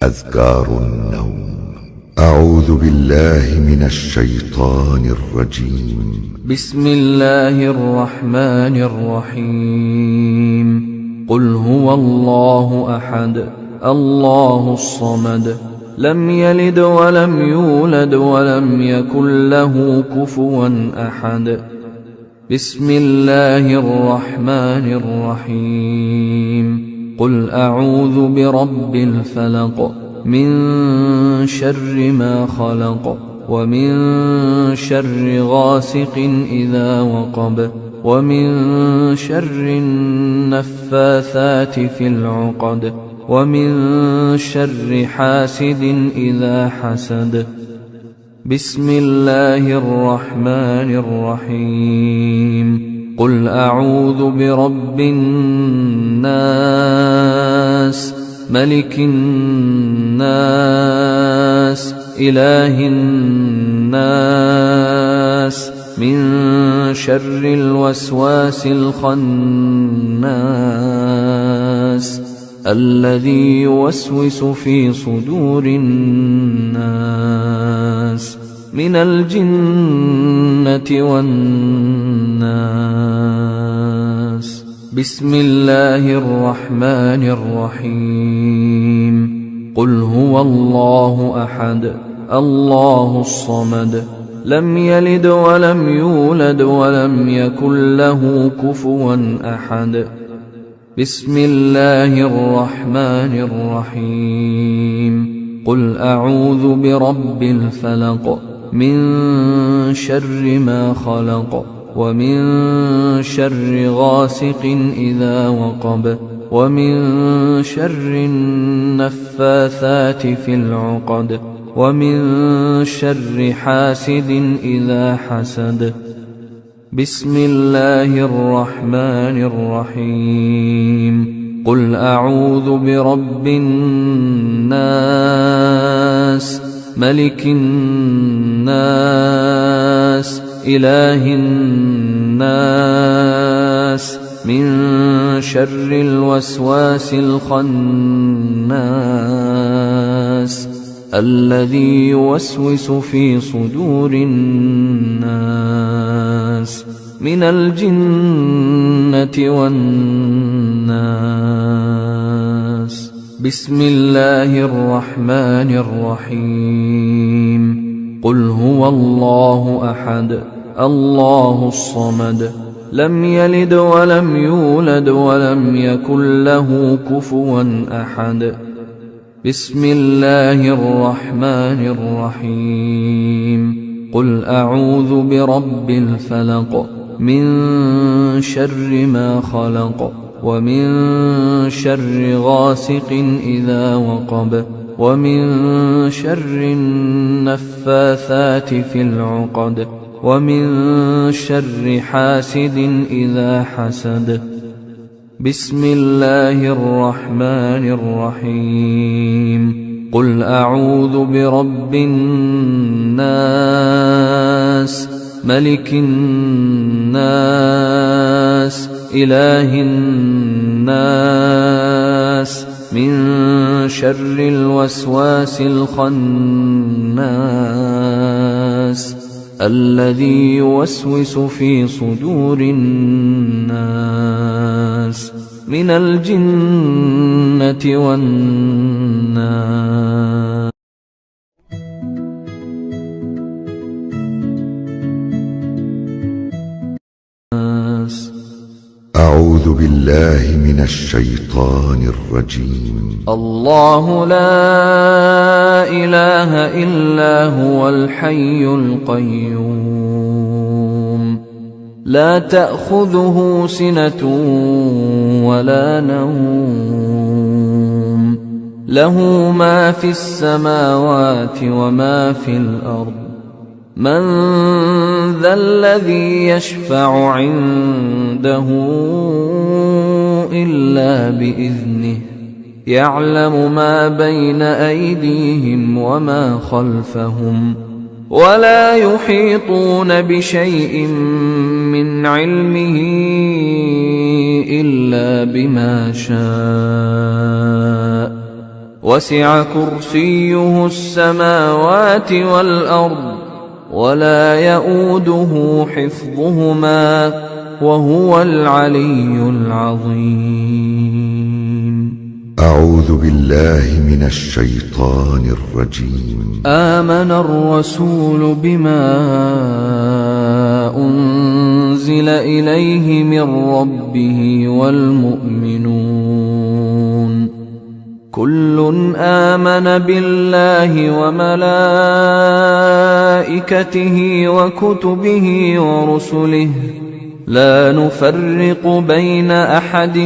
أذكار النوم. أعوذ بالله من الشيطان الرجيم. بسم الله الرحمن الرحيم. قل هو الله أحد الله الصمد لم يلد ولم يولد ولم يكن له كفوا أحد. بسم الله الرحمن الرحيم. قل أعوذ برب الفلق من شر ما خلق ومن شر غاسق إذا وقب ومن شر النفاثات في العقد ومن شر حاسد إذا حسد. بسم الله الرحمن الرحيم. قل أعوذ برب الناس ملك الناس إله الناس من شر الوسواس الخناس الذي يوسوس في صدور الناس من الجنة والناس. بسم الله الرحمن الرحيم. قل هو الله أحد الله الصمد لم يلد ولم يولد ولم يكن له كفوا أحد. بسم الله الرحمن الرحيم. قل أعوذ برب الفلق من شر ما خلق ومن شر غاسق إذا وقب ومن شر النفاثات في العقد ومن شر حاسد إذا حسد. بسم الله الرحمن الرحيم. قل أعوذ برب الناس ملك الناس إله الناس من شر الوسواس الخناس الذي يوسوس في صدور الناس من الجنة والناس. بسم الله الرحمن الرحيم. قل هو الله أحد الله الصمد لم يلد ولم يولد ولم يكن له كفوا أحد. بسم الله الرحمن الرحيم. قل أعوذ برب الفلق من شر ما خلق ومن شر غاسق إذا وقب ومن شر النفاثات في العقد ومن شر حاسد إذا حسد. بسم الله الرحمن الرحيم. قل أعوذ برب الناس ملك الناس إله الناس من شر الوسواس الخناس الذي يوسوس في صدور الناس من الجنة والناس. أعوذ بالله من الشيطان الرجيم. الله لا إله إلا هو الحي القيوم لا تأخذه سنة ولا نوم له ما في السماوات وما في الأرض. من ذا الذي يشفع عنده إلا بإذنه يعلم ما بين أيديهم وما خلفهم ولا يحيطون بشيء من علمه إلا بما شاء وسع كرسيه السماوات والأرض ولا يئوده حفظهما وهو العلي العظيم. أعوذ بالله من الشيطان الرجيم. آمن الرسول بما أنزل إليه من ربه والمؤمنون كل آمن بالله وملائكته وكتبه ورسله لا نفرق بين أحد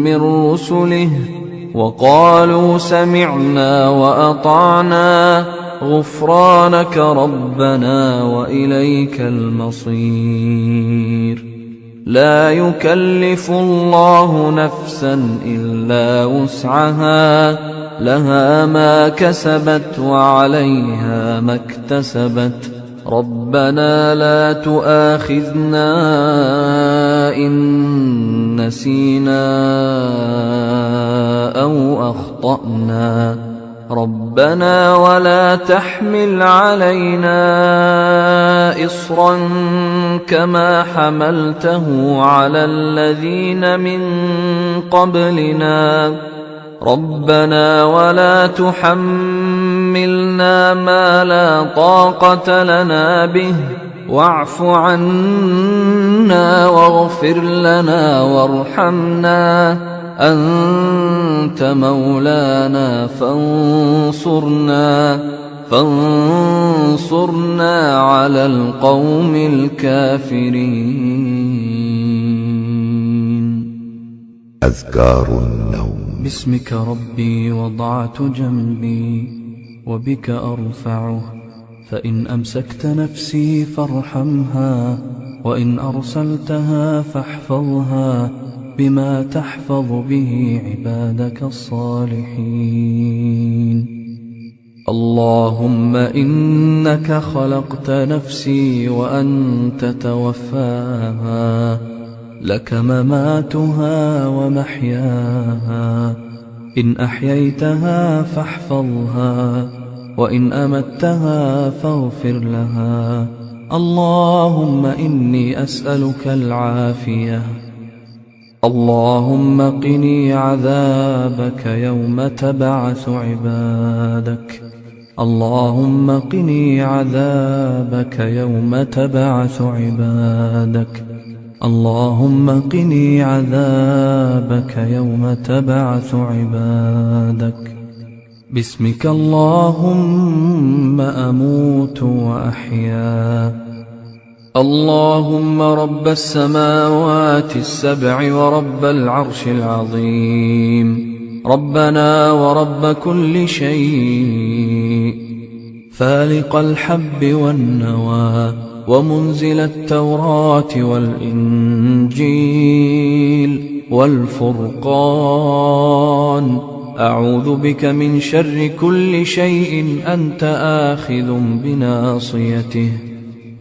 من رسله وقالوا سمعنا وأطعنا غفرانك ربنا وإليك المصير. لا يكلف الله نفسا إلا وسعها لها ما كسبت وعليها ما اكتسبت ربنا لا تؤاخذنا إن نسينا أو أخطأنا ربنا ولا تحمل علينا إصرا كما حملته على الذين من قبلنا ربنا ولا تحملنا ما لا طاقة لنا به واعف عنا واغفر لنا وارحمنا أنت مولانا فانصرنا على القوم الكافرين. أذكار النوم. باسمك ربي وضعت جنبي وبك أرفعه فإن أمسكت نفسي فارحمها وإن أرسلتها فاحفظها بما تحفظ به عبادك الصالحين. اللهم إنك خلقت نفسي وأنت توفاها لك مماتها ومحياها إن أحييتها فاحفظها وإن أمتها فاغفر لها. اللهم إني أسألك العافية. اللهم قني عذابك يوم تبعث عبادك. اللهم قني عذابك يوم تبعث عبادك. اللهم قني عذابك يوم تبعث عبادك. باسمك اللهم أموت وأحيا. اللهم رب السماوات السبع ورب العرش العظيم ربنا ورب كل شيء فالق الحب والنوى ومنزل التوراة والإنجيل والفرقان أعوذ بك من شر كل شيء أنت آخذ بناصيته.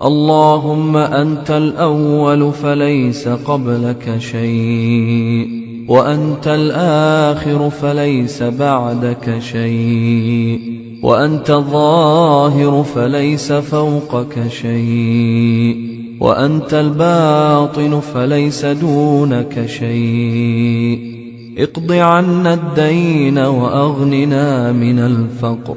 اللهم أنت الأول فليس قبلك شيء وأنت الآخر فليس بعدك شيء وأنت الظاهر فليس فوقك شيء وأنت الباطن فليس دونك شيء. اقض عنا الدين وأغننا من الفقر.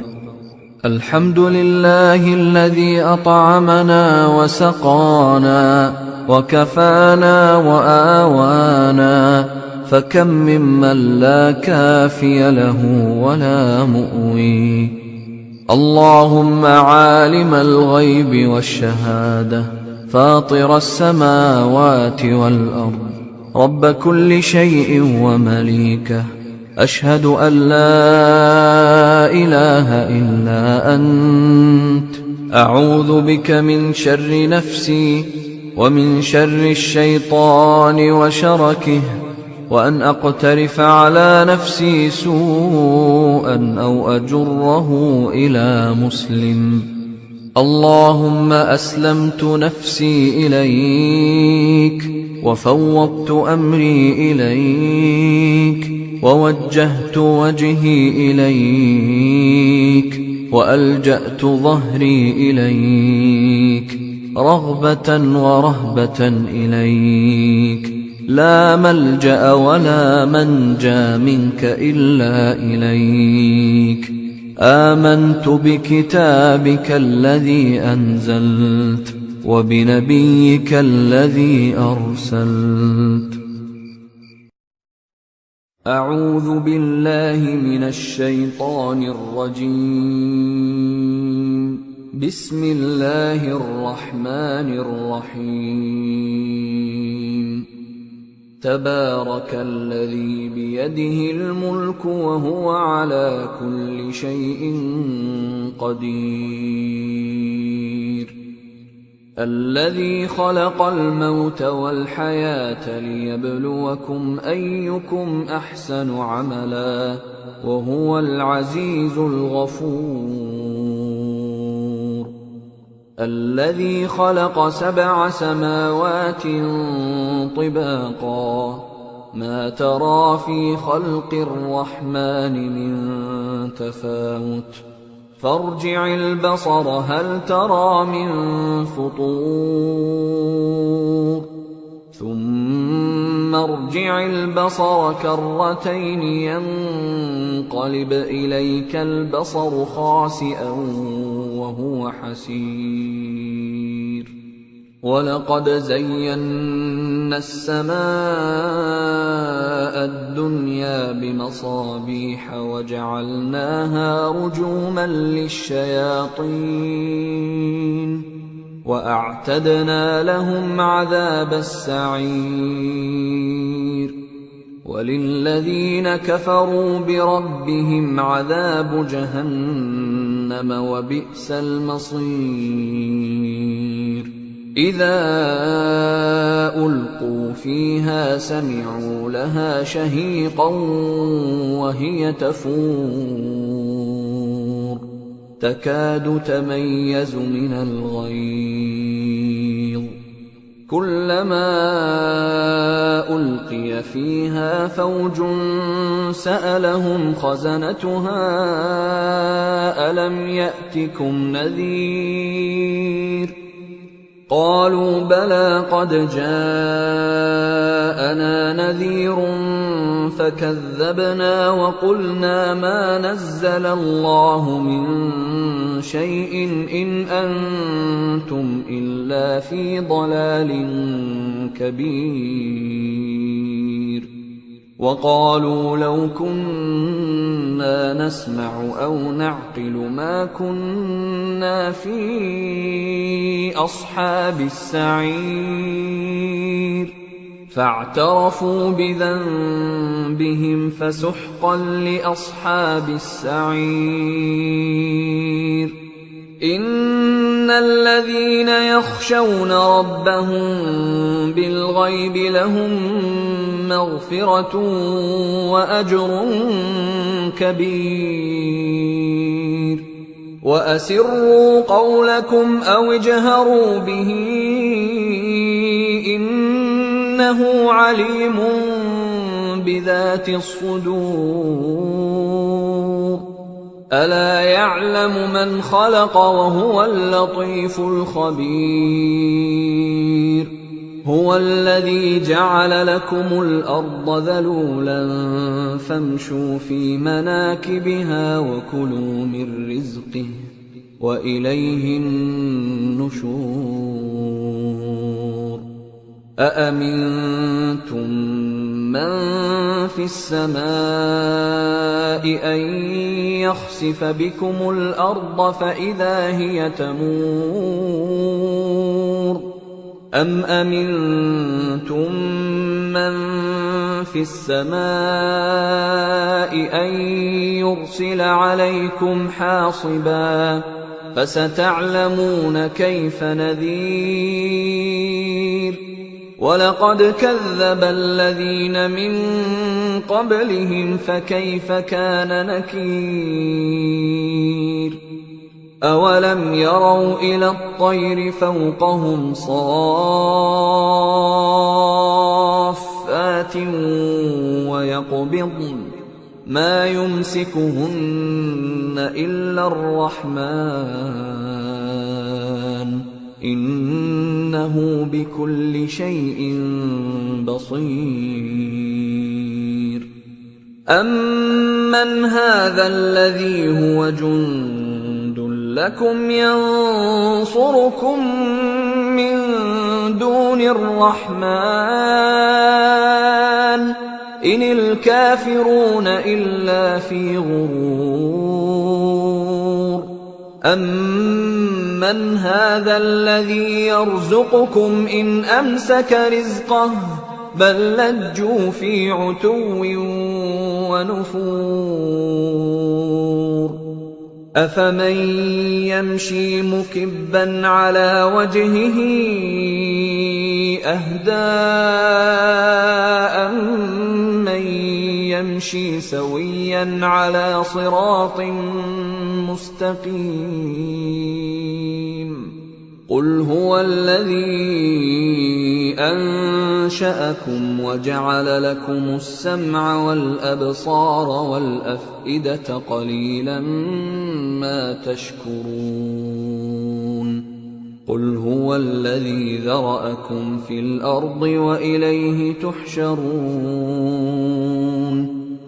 الحمد لله الذي أطعمنا وسقانا وكفانا وآوانا فكم ممن لا كافي له ولا مؤوي. اللهم عالم الغيب والشهادة فاطر السماوات والأرض رب كل شيء ومليكه أشهد أن لا إله إلا أنت أعوذ بك من شر نفسي ومن شر الشيطان وشركه وأن أقترف على نفسي سوءا أو أجره إلى مسلم. اللهم أسلمت نفسي إليك وفوضت أمري إليك ووجهت وجهي إليك وألجأت ظهري إليك رغبة ورهبة إليك لا ملجأ ولا منجى منك إلا إليك آمنت بكتابك الذي أنزلت وبنبيك الذي أرسلت. أعوذ بالله من الشيطان الرجيم. بسم الله الرحمن الرحيم. تبارك الذي بيده الملك وهو على كل شيء قدير. الذي خلق الموت والحياة ليبلوكم أيكم أحسن عملا وهو العزيز الغفور. الذي خلق 7 سماوات طباقا ما ترى في خلق الرحمن من تفاوت فارجع البصر هل ترى من فطور ثم ارجع البصر كرتين ينقلب إليك البصر خاسئا وهو حسير. ولقد زينا السماء الدنيا بمصابيح وجعلناها رجوما للشياطين وأعتدنا لهم عذاب السعير. وللذين كفروا بربهم عذاب جهنم وبئس المصير. إذا ألقوا فيها سمعوا لها شهيقا وهي تفور تكاد تميز من الغيظ كلما ألقي فيها فوج سألهم خزنتها ألم يأتكم نذير قالوا بلى قد جاءنا نذير فكذبنا وقلنا ما نزل الله من شيء إن أنتم إلا في ضلال كبير. وقالوا لو كنا نسمع أو نعقل ما كنا في أصحاب السعير فاعترفوا بذنبهم فسحقا لأصحاب السعير. إن الذين يخشون ربهم بالغيب لهم مغفرة وأجر كبير. وأسروا قولكم أو اجهروا به إنه عليم بذات الصدور. ألا يعلم من خلق وهو اللطيف الخبير. هو الذي جعل لكم الأرض ذلولا فامشوا في مناكبها وكلوا من رزقه وإليه النشور. أأمنتم من في السماء أن يخسف بكم الأرض فإذا هي تمور أم أمنتم من في السماء أن يرسل عليكم حاصبا فستعلمون كيف نذير. ولقد كذب الذين من قبلهم فكيف كان نكير. أولم يروا إلى الطير فوقهم صافات ويقبضن ما يمسكهن إلا الرحمن إنه بكل شيء بصير أمن هذا الذي هو جند لكم ينصركم من دون الرحمن إن الكافرون إلا في غرور أمن هذا الذي يرزقكم إن أمسك رزقه بل لجوا في عتو ونفور أفمن يمشي مكبا على وجهه أهدى أمن يمشي سويا على صراط مستقيم قل هو الذي أنشأكم وجعل لكم السمع والأبصار والأفئدة قليلا ما تشكرون قل هو الذي ذرأكم في الأرض وإليه تحشرون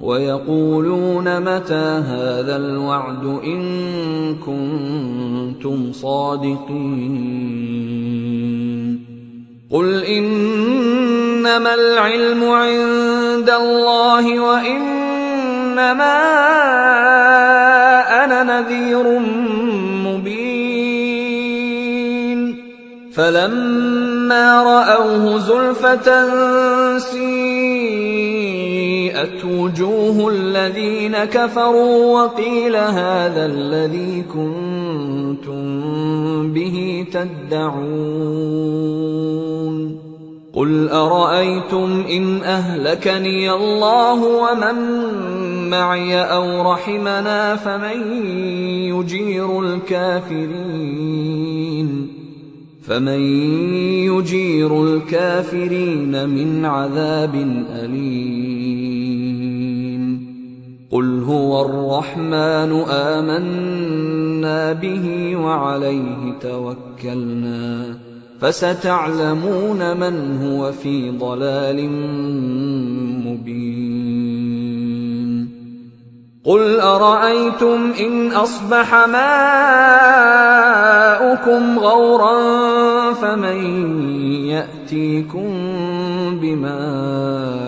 ويقولون متى هذا الوعد إن كنتم صادقين قل إنما العلم عند الله وإنما أنا نذير مبين فلما رأوه زلفة سيئت وجوه الذين كفروا وقيل هذا الذي كنتم به تدعون قل أرأيتم إن أهلكني الله ومن معي أو رحمنا فمن يجير الكافرين من عذاب أليم قل هو الرحمن آمنا به وعليه توكلنا فستعلمون من هو في ضلال مبين قل أرأيتم إن أصبح ماؤكم غورا فمن يأتيكم بماء